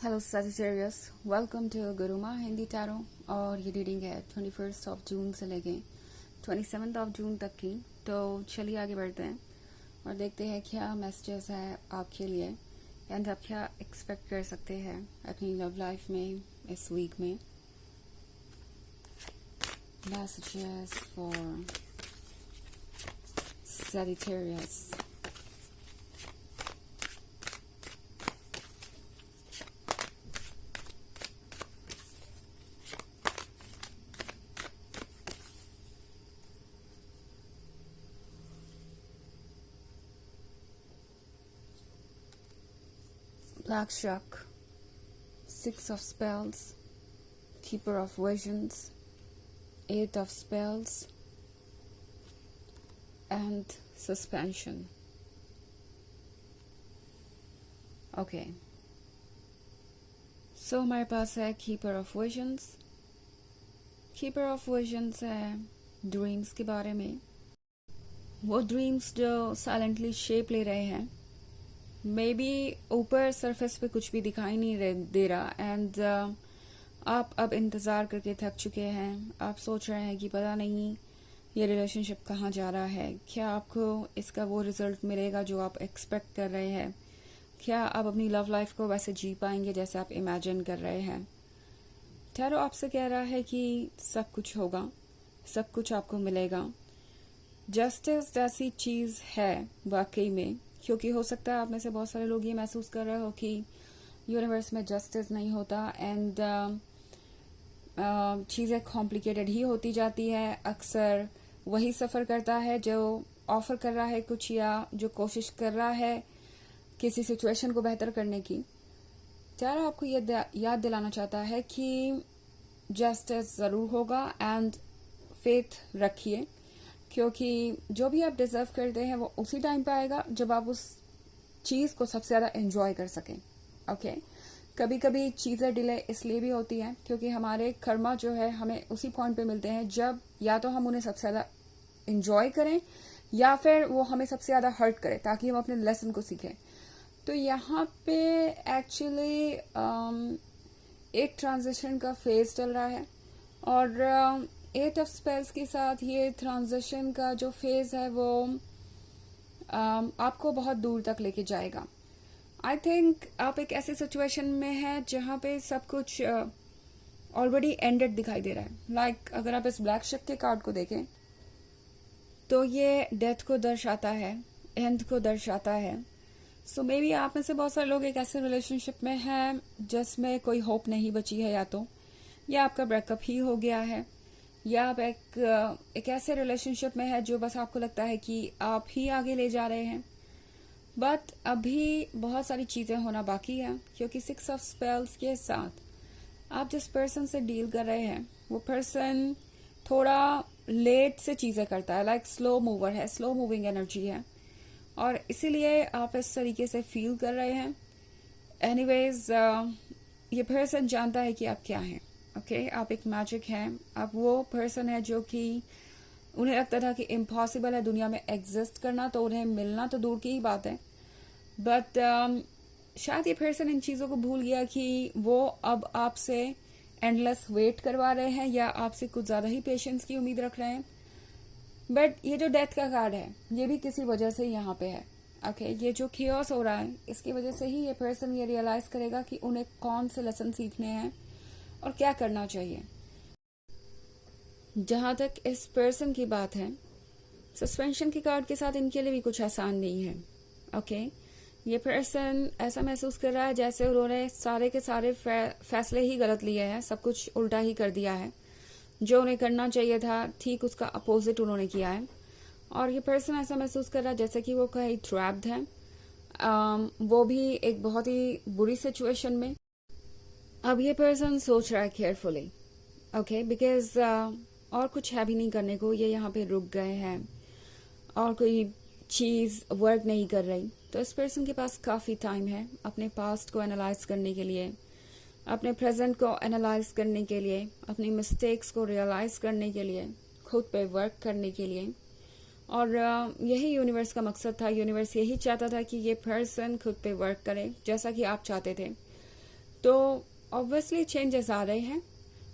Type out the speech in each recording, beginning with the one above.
Hello Sagittarius, welcome to Gurumaa Hindi tarot. और ये reading है 21 जून से लेके 27 जून तक की। तो चलिए आगे बढ़ते हैं और देखते हैं क्या मैसेजेस है आपके लिए एंड आप क्या एक्सपेक्ट कर सकते हैं अपनी लव लाइफ में इस वीक में। Messages for Sagittarius। Black Shark, Six of Spells, Keeper of Visions, Eight of Spells, and Suspension. Okay. So हमारे पास है Keeper of Visions. Keeper of Visions है ड्रीम्स के बारे में। वो ड्रीम्स जो साइलेंटली शेप ले रहे हैं, मे बी ऊपर सरफेस पे कुछ भी दिखाई नहीं दे रहा एंड आप अब इंतज़ार करके थक चुके हैं। आप सोच रहे हैं कि पता नहीं ये रिलेशनशिप कहाँ जा रहा है, क्या आपको इसका वो रिजल्ट मिलेगा जो आप एक्सपेक्ट कर रहे हैं, क्या आप अपनी लव लाइफ को वैसे जी पाएंगे जैसे आप इमेजिन कर रहे हैं। टैरो आपसे कह रहा है कि सब कुछ होगा, सब कुछ आपको मिलेगा। जस्टिस जैसी चीज़ है वाकई में, क्योंकि हो सकता है आप में से बहुत सारे लोग ये महसूस कर रहे हो कि यूनिवर्स में जस्टिस नहीं होता एंड चीज़ें कॉम्प्लिकेटेड ही होती जाती है। अक्सर वही सफ़र करता है जो ऑफर कर रहा है कुछ या जो कोशिश कर रहा है किसी सिचुएशन को बेहतर करने की। चारा आपको ये याद दिलाना चाहता है कि जस्टिस ज़रूर होगा एंड फेथ रखिए, क्योंकि जो भी आप डिजर्व करते हैं वो उसी टाइम पे आएगा जब आप उस चीज़ को सबसे ज़्यादा एंजॉय कर सकें। ओके, कभी कभी चीज़ें डिले इसलिए भी होती हैं क्योंकि हमारे कर्मा जो है हमें उसी पॉइंट पे मिलते हैं जब या तो हम उन्हें सबसे ज़्यादा एंजॉय करें या फिर वो हमें सबसे ज़्यादा हर्ट करें ताकि हम अपने लेसन को सीखें। तो यहाँ पे एक्चुअली एक ट्रांजिशन का फेज चल रहा है और एट ऑफ स्पेल्स के साथ ये ट्रांजिशन का जो फेज है वो आपको बहुत दूर तक लेके जाएगा। आई थिंक आप एक ऐसे सिचुएशन में हैं जहाँ पे सब कुछ ऑलरेडी एंडेड दिखाई दे रहा है। लाइक अगर आप इस ब्लैक शिप के कार्ड को देखें तो ये डेथ को दर्शाता है, एंड को दर्शाता है। सो मे बी आप में से बहुत सारे लोग एक ऐसे रिलेशनशिप में हैं जिसमें कोई होप नहीं बची है, या आपका ब्रेकअप ही हो गया है, या आप एक ऐसे रिलेशनशिप में है जो बस आपको लगता है कि आप ही आगे ले जा रहे हैं। बट अभी बहुत सारी चीज़ें होना बाकी है, क्योंकि सिक्स ऑफ स्पेल्स के साथ आप जिस पर्सन से डील कर रहे हैं वो पर्सन थोड़ा लेट से चीज़ें करता है, लाइक स्लो मूवर है, स्लो मूविंग एनर्जी है, और इसीलिए आप इस तरीके से फील कर रहे हैं। एनीवेज ये पर्सन जानता है कि आप क्या हैं। ओके, आप एक मैजिक हैं, आप वो पर्सन है जो कि उन्हें लगता था कि इम्पॉसिबल है दुनिया में एग्जिस्ट करना, तो उन्हें मिलना तो दूर की ही बात है। बट शायद ये पर्सन इन चीज़ों को भूल गया कि वो अब आपसे एंडलेस वेट करवा रहे हैं या आपसे कुछ ज़्यादा ही पेशेंस की उम्मीद रख रहे हैं। बट ये जो डेथ का कार्ड है ये भी किसी वजह से यहाँ पे है। ओके, ये जो खियोस हो रहा है इसकी वजह से ही ये पर्सन ये रियलाइज करेगा कि उन्हें कौन से लेसन सीखने हैं और क्या करना चाहिए। जहां तक इस पर्सन की बात है, सस्पेंशन के कार्ड के साथ इनके लिए भी कुछ आसान नहीं है। ओके, ये पर्सन ऐसा महसूस कर रहा है जैसे उन्होंने सारे के सारे फैसले ही गलत लिए हैं, सब कुछ उल्टा ही कर दिया है, जो उन्हें करना चाहिए था ठीक उसका अपोजिट उन्होंने किया है। और ये पर्सन ऐसा महसूस कर रहा है जैसे कि वो कहीं ट्रैप्ड है, वो भी एक बहुत ही बुरी सिचुएशन में। अब ये पर्सन सोच रहा है केयरफुली, ओके, बिकॉज और कुछ है भी नहीं करने को, ये यहाँ पे रुक गए हैं और कोई चीज़ वर्क नहीं कर रही। तो इस पर्सन के पास काफ़ी टाइम है अपने पास्ट को एनालाइज करने के लिए, अपने प्रेजेंट को एनालाइज करने के लिए, अपनी मिस्टेक्स को रियलाइज करने के लिए, खुद पे वर्क करने के लिए। और यही यूनिवर्स का मकसद था। यूनिवर्स यही चाहता था कि ये पर्सन खुद पे वर्क करे, जैसा कि आप चाहते थे तो ऑब्वियसली चेंजेस आ रहे हैं।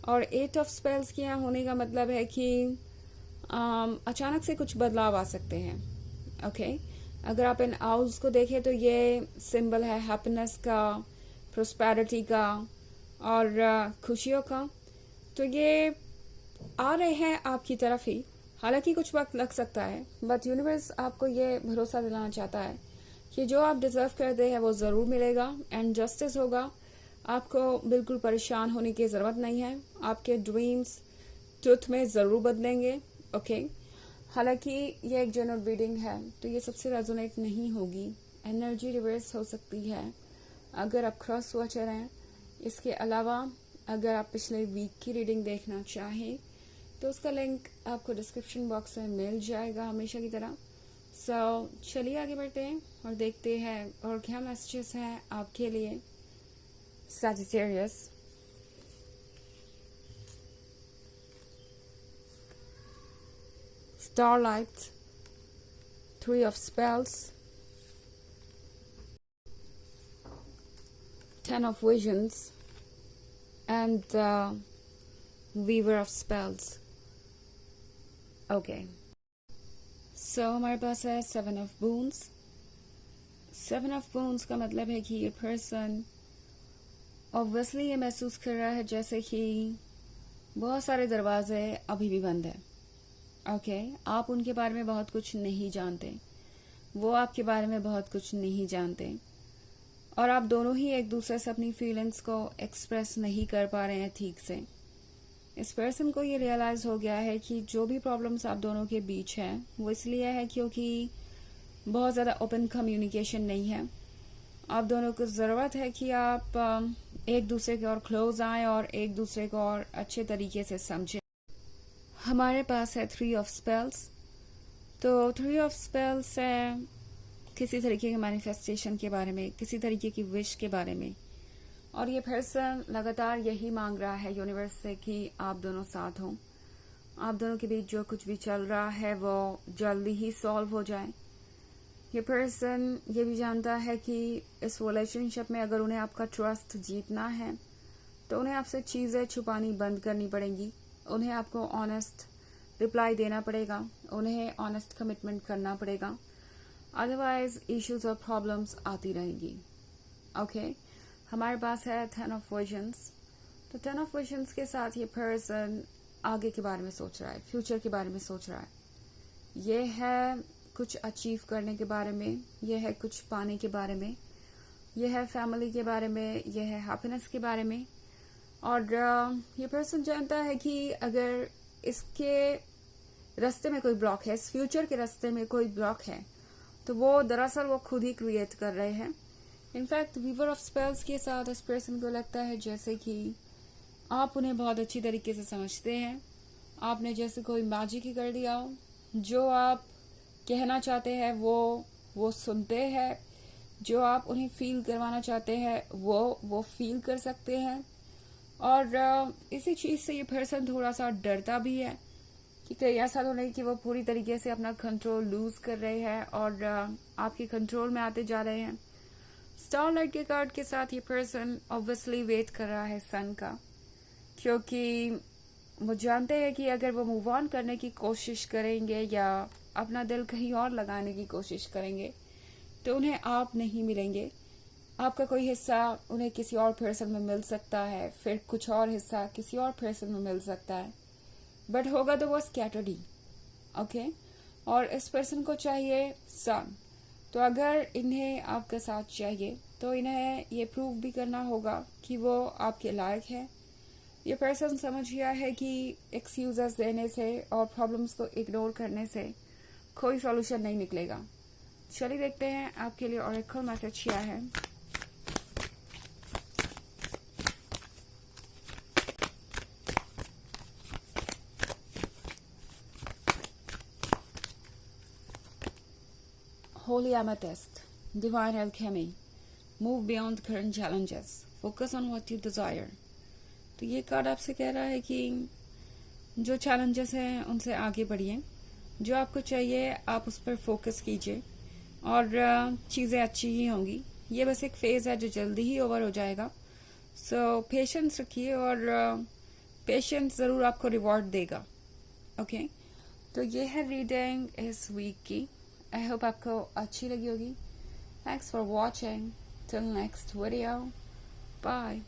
और 8 ऑफ स्पेल्स के यहाँ होने का मतलब है कि अचानक से कुछ बदलाव आ सकते हैं। ओके, अगर आप इन आउल्स को देखें तो ये सिंबल है हैप्पीनेस का, प्रोस्पेरिटी का और खुशियों का। तो ये आ रहे हैं आपकी तरफ ही, हालांकि कुछ वक्त लग सकता है, बट यूनिवर्स आपको ये भरोसा दिलाना चाहता है कि जो आप डिजर्व करते हैं वो जरूर मिलेगा एंड जस्टिस होगा। आपको बिल्कुल परेशान होने की जरूरत नहीं है, आपके ड्रीम्स ट्रुथ में जरूर बदलेंगे। ओके, हालांकि ये एक जनरल रीडिंग है तो ये सबसे रेजोनेट नहीं होगी, एनर्जी रिवर्स हो सकती है अगर आप क्रॉस वॉचर हैं। इसके अलावा अगर आप पिछले वीक की रीडिंग देखना चाहें तो उसका लिंक आपको डिस्क्रिप्शन बॉक्स में मिल जाएगा हमेशा की तरह। सो चलिए आगे बढ़ते हैं और देखते हैं और क्या मैसेजेस हैं आपके लिए Sagittarius. Starlight, 3 of Spells, 10 of Visions, and the Weaver of Spells. Okay. So हमारे पास है 7 of Boons. 7 of Boons का मतलब है कि ये पर्सन ऑब्वियसली ये महसूस कर रहा है जैसे कि बहुत सारे दरवाजे अभी भी बंद है। ओके, आप उनके बारे में बहुत कुछ नहीं जानते, वो आपके बारे में बहुत कुछ नहीं जानते, और आप दोनों ही एक दूसरे से अपनी फीलिंग्स को एक्सप्रेस नहीं कर पा रहे हैं ठीक से। इस पर्सन को ये रियलाइज हो गया है कि जो भी प्रॉब्लम्स आप दोनों के बीच है वो इसलिए है क्योंकि बहुत ज़्यादा ओपन कम्युनिकेशन नहीं है। आप दोनों को ज़रूरत है कि आप एक दूसरे के और क्लोज आए और एक दूसरे को और अच्छे तरीके से समझें। हमारे पास है 3 ऑफ स्पेल्स। तो 3 ऑफ स्पेल्स है किसी तरीके के मैनिफेस्टेशन के बारे में, किसी तरीके की विश के बारे में, और ये पर्सन लगातार यही मांग रहा है यूनिवर्स से कि आप दोनों साथ हों, आप दोनों के बीच जो कुछ भी चल रहा है वो जल्दी ही सॉल्व हो जाए। ये पर्सन ये भी जानता है कि इस रिलेशनशिप में अगर उन्हें आपका ट्रस्ट जीतना है तो उन्हें आपसे चीज़ें छुपानी बंद करनी पड़ेंगी, उन्हें आपको ऑनेस्ट रिप्लाई देना पड़ेगा, उन्हें ऑनेस्ट कमिटमेंट करना पड़ेगा, अदरवाइज इश्यूज और प्रॉब्लम्स आती रहेंगी। ओके, हमारे पास है 10 ऑफ विजन्स। तो 10 ऑफ विजन्स के साथ ये पर्सन आगे के बारे में सोच रहा है, फ्यूचर के बारे में सोच रहा है। ये है कुछ अचीव करने के बारे में, ये है कुछ पाने के बारे में, ये है फैमिली के बारे में, ये है हैप्पीनेस के बारे में। और ये पर्सन जानता है कि अगर इसके रास्ते में कोई ब्लॉक है, इस फ्यूचर के रास्ते में कोई ब्लॉक है, तो वो दरअसल वो खुद ही क्रिएट कर रहे हैं। इनफैक्ट वीवर ऑफ स्पेल्स के साथ इस पर्सन को लगता है जैसे कि आप उन्हें बहुत अच्छी तरीके से समझते हैं, आपने जैसे कोई मैजिक ही कर दिया हो, जो आप कहना चाहते हैं वो सुनते हैं, जो आप उन्हें फील करवाना चाहते हैं वो फील कर सकते हैं। और इसी चीज से ये पर्सन थोड़ा सा डरता भी है कि कहीं ऐसा तो नहीं कि वो पूरी तरीके से अपना कंट्रोल लूज कर रहे हैं और आपके कंट्रोल में आते जा रहे हैं। स्टारलाइट के कार्ड के साथ ये पर्सन ऑब्वियसली वेट कर रहा है सन का, क्योंकि वो जानते हैं कि अगर वो मूव ऑन करने की कोशिश करेंगे या अपना दिल कहीं और लगाने की कोशिश करेंगे तो उन्हें आप नहीं मिलेंगे। आपका कोई हिस्सा उन्हें किसी और पर्सन में मिल सकता है, फिर कुछ और हिस्सा किसी और पर्सन में मिल सकता है, बट होगा तो वो स्कैटर्ड ही। ओके, और इस पर्सन को चाहिए सन। तो अगर इन्हें आपका साथ चाहिए तो इन्हें ये प्रूव भी करना होगा कि वो आपके लायक है। ये पर्सन समझ गया है कि एक्सक्यूजेस देने से और प्रॉब्लम्स को इग्नोर करने से कोई सॉल्यूशन नहीं निकलेगा। चलिए देखते हैं आपके लिए ऑरेकल मैसेज क्या है। Holy Amethyst, Divine Alchemy, Move Beyond Current Challenges, Focus on what you desire। तो ये कार्ड आपसे कह रहा है कि जो चैलेंजेस हैं उनसे आगे बढ़िए, जो आपको चाहिए आप उस पर फोकस कीजिए और चीज़ें अच्छी ही होंगी। ये बस एक फेज है जो जल्दी ही ओवर हो जाएगा। सो पेशेंस रखिए और पेशेंस ज़रूर आपको रिवॉर्ड देगा। ओके तो ये है रीडिंग इस वीक की। आई होप आपको अच्छी लगी होगी। Thanks for watching. Till next video, bye.